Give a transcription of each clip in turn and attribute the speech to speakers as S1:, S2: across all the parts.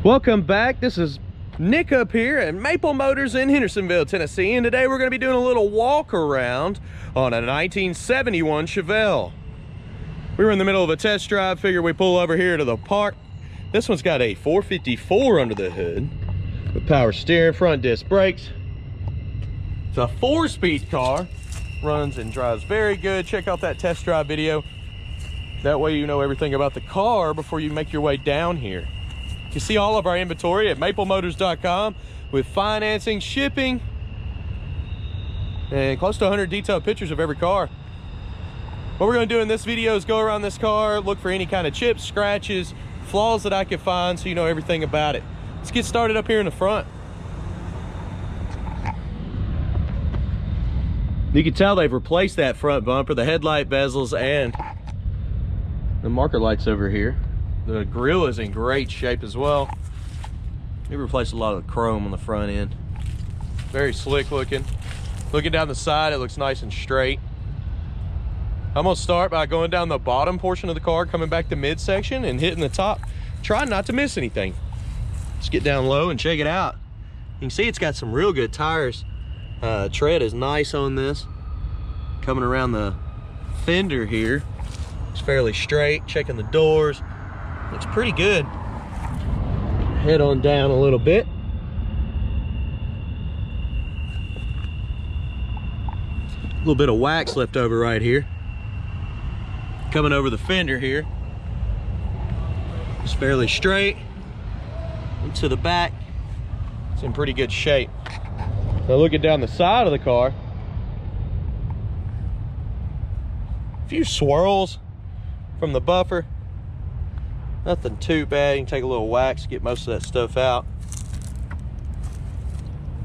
S1: Welcome back. This is Nick up here at Maple Motors in Hendersonville, Tennessee, and today we're going to be doing a little walk around on a 1971 Chevelle. We were in the middle of a test drive, figured we pull over here to the park. This one's got a 454 under the hood with power steering, front disc brakes. It's a 4-speed car, runs and drives very good. Check out that test drive video. That way you know everything about the car before you make your way down here. You can see all of our inventory at maplemotors.com with financing, shipping, and close to 100 detailed pictures of every car. What we're going to do in this video is go around this car, look for any kind of chips, scratches, flaws that I can find so you know everything about it. Let's get started up here in the front. You can tell they've replaced that front bumper, the headlight bezels, and the marker lights over here. The grille is in great shape as well. They replaced a lot of the chrome on the front end. Very slick looking. Looking down the side, it looks nice and straight. I'm gonna start by going down the bottom portion of the car, coming back to midsection and hitting the top. Trying not to miss anything. Let's get down low and check it out. You can see it's got some real good tires. Tread is nice on this. Coming around the fender here, it's fairly straight. Checking the doors. Looks pretty good. Head on down a little bit. A little bit of wax left over right here. Coming over the fender here. It's fairly straight. Into the back. It's in pretty good shape. Now looking down the side of the car. A few swirls from the buffer. Nothing too bad. You can take a little wax, get most of that stuff out.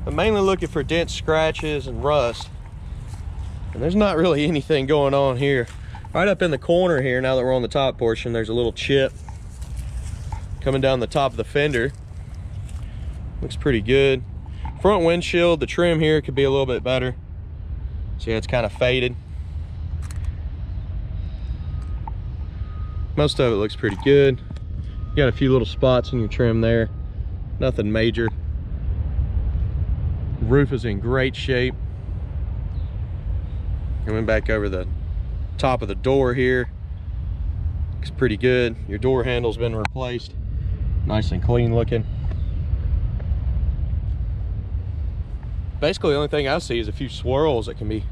S1: I'm mainly looking for dents, scratches, and rust. And there's not really anything going on here. Right up in the corner here, now that we're on the top portion, there's a little chip coming down the top of the fender. Looks pretty good. Front windshield, the trim here could be a little bit better. See, it's kind of faded. Most of it looks pretty good. You got a few little spots in your trim there. Nothing major. Roof is in great shape. Coming back over the top of the door here. Looks pretty good. Your door handle's been replaced. Nice and clean looking. Basically, the only thing I see is a few swirls that can be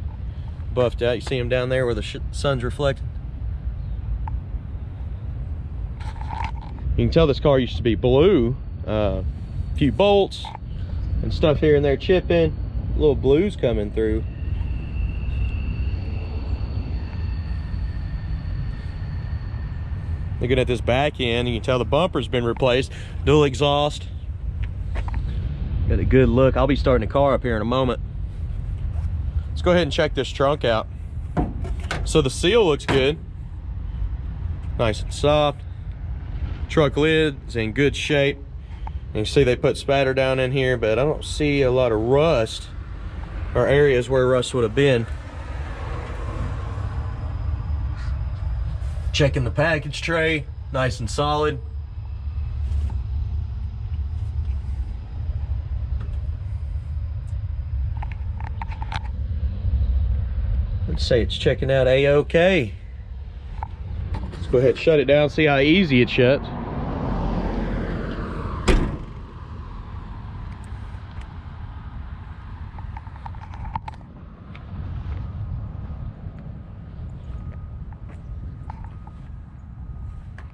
S1: buffed out. You see them down there where the sun's reflecting. You can tell this car used to be blue. A few bolts and stuff here and there chipping. Little blues coming through. Looking at this back end, you can tell the bumper's been replaced. Dual exhaust. Got a good look. I'll be starting the car up here in a moment. Let's go ahead and check this trunk out. So the seal looks good. Nice and soft. Truck lid is in good shape. You can see they put spatter down in here, but I don't see a lot of rust or areas where rust would have been. Checking the package tray, nice and solid. Let's say it's checking out A-OK. Let's go ahead and shut it down, see how easy it shuts.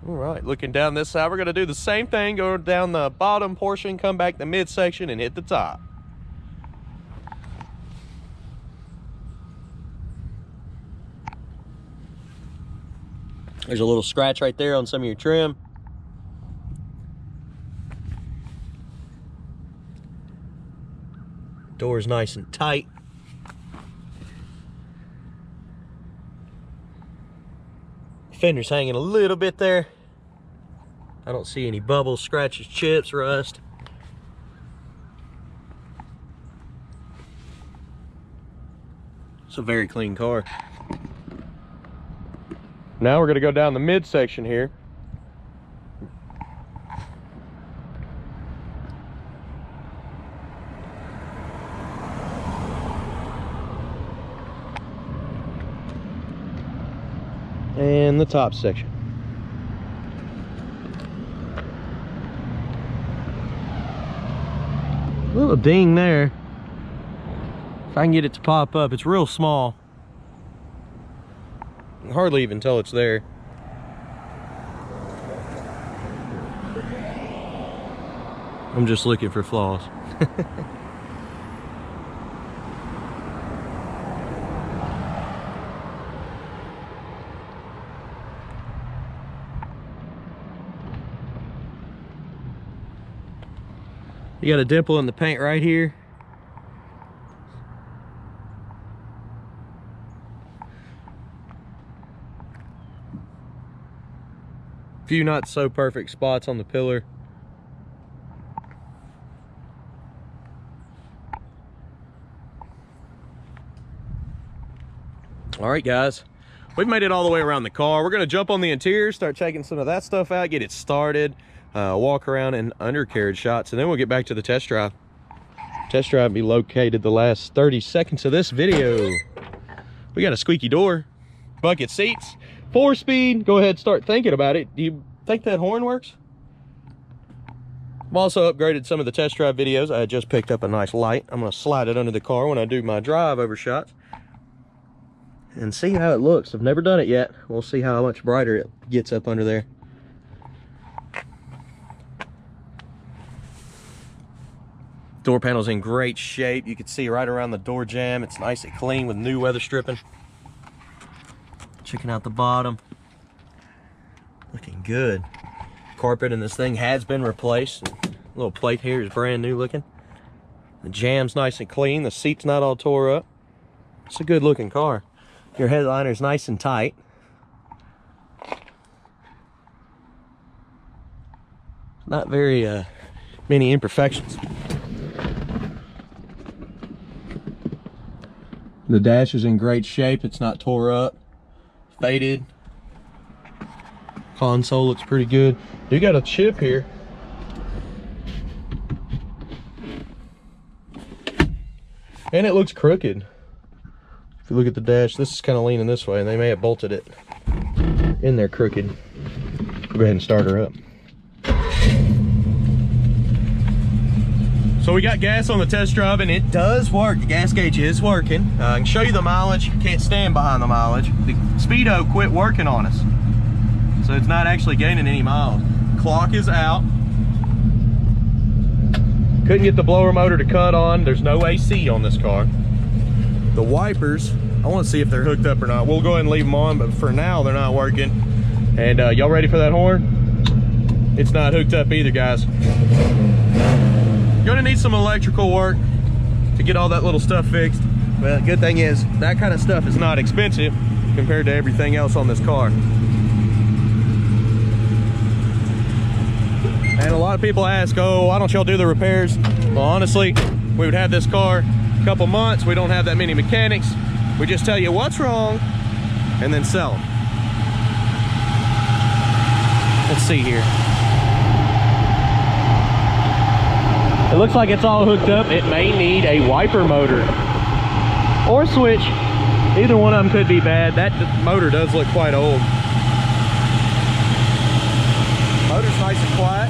S1: All right, looking down this side, we're gonna do the same thing, go down the bottom portion, come back to midsection and hit the top. There's a little scratch right there on some of your trim. Door's nice and tight. Fender's hanging a little bit there. I don't see any bubbles, scratches, chips, rust. It's a very clean car. Now we're going to go down the midsection here. in the top section. Little ding there. If I can get it to pop up, it's real small. You can hardly even tell it's there. I'm just looking for flaws. You got a dimple in the paint right here. Few not so perfect spots on the pillar. All right, guys, we've made it all the way around the car. We're gonna jump on the interior, start checking some of that stuff out, get it started, walk around and undercarriage shots, and then we'll get back to the test drive. Test drive will be located the last 30 seconds of this video. We got a squeaky door, bucket seats, 4-speed. Go ahead, start thinking about it. Do you think that horn works? I've also upgraded some of the test drive videos. I just picked up a nice light. I'm gonna slide it under the car when I do my drive over shots and see how it looks. I've never done it yet. We'll see how much brighter it gets up under there. Door panel's in great shape. You can see right around the door jamb. It's nice and clean with new weather stripping. Checking out the bottom. Looking good. Carpet in this thing has been replaced. The little plate here is brand new looking. The jamb's nice and clean. The seat's not all tore up. It's a good looking car. Your headliner's nice and tight. Not very many imperfections. The dash is in great shape. It's not tore up, faded. Console looks pretty good. You got a chip here. And it looks crooked. If you look at the dash, this is kind of leaning this way, and they may have bolted it in there crooked. Go ahead and start her up. So we got gas on the test drive, and it does work. The gas gauge is working. I can show you the mileage. Can't stand behind the mileage. The speedo quit working on us, so it's not actually gaining any miles. Clock is out. Couldn't get the blower motor to cut on. There's no AC on this car. The wipers, I want to see if they're hooked up or not. We'll go ahead and leave them on, but for now they're not working. And y'all ready for that horn? It's not hooked up either, guys. Gonna need some electrical work to get all that little stuff fixed. But the good thing is that kind of stuff is not expensive compared to everything else on this car. And a lot of people ask, oh, why don't y'all do the repairs? Well, honestly, we would have this car a couple months. We don't have that many mechanics. We just tell you what's wrong and then sell them. Let's see here. It looks like it's all hooked up. It may need a wiper motor or a switch. Either one of them could be bad. That motor does look quite old. Motor's nice and quiet.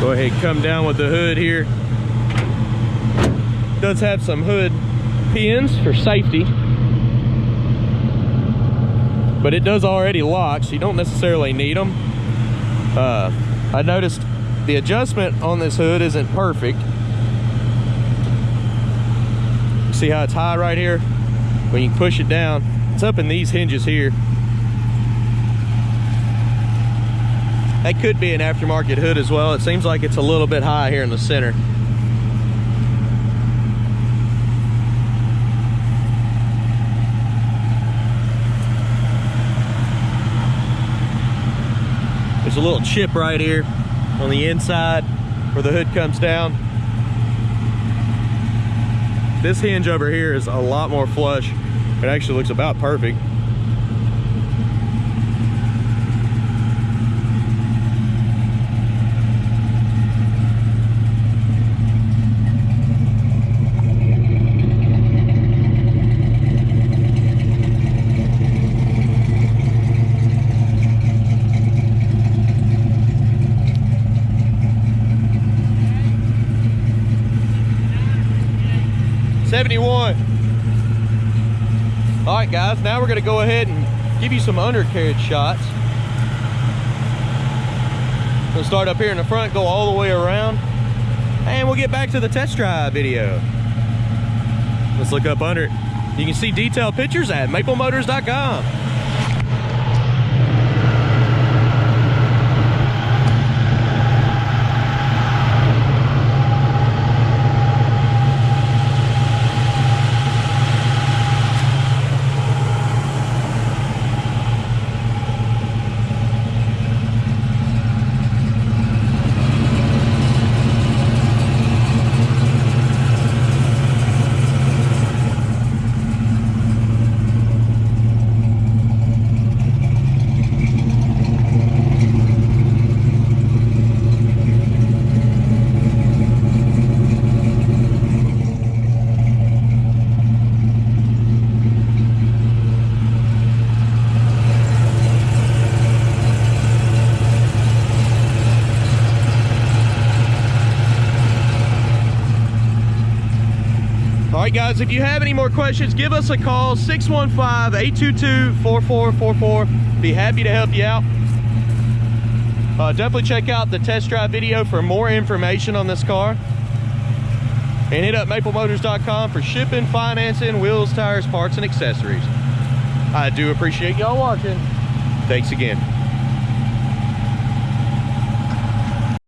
S1: Go ahead and come down with the hood here. Does have some hood pins for safety, but it does already lock, so you don't necessarily need them. I noticed the adjustment on this hood isn't perfect. See how it's high right here? When you push it down, it's up in these hinges here. That could be an aftermarket hood as well. It seems like it's a little bit high here in the center. There's a little chip right here on the inside where the hood comes down. This hinge over here is a lot more flush. It actually looks about perfect. All right, guys, now we're going to go ahead and give you some undercarriage shots. We'll start up here in the front, go all the way around, and we'll get back to the test drive video. Let's look up under it. You can see detailed pictures at maplemotors.com. All right, guys, if you have any more questions, give us a call, 615-822-4444. Be happy to help you out. Definitely check out the test drive video for more information on this car. And hit up maplemotors.com for shipping, financing, wheels, tires, parts, and accessories. I do appreciate y'all watching. Thanks again.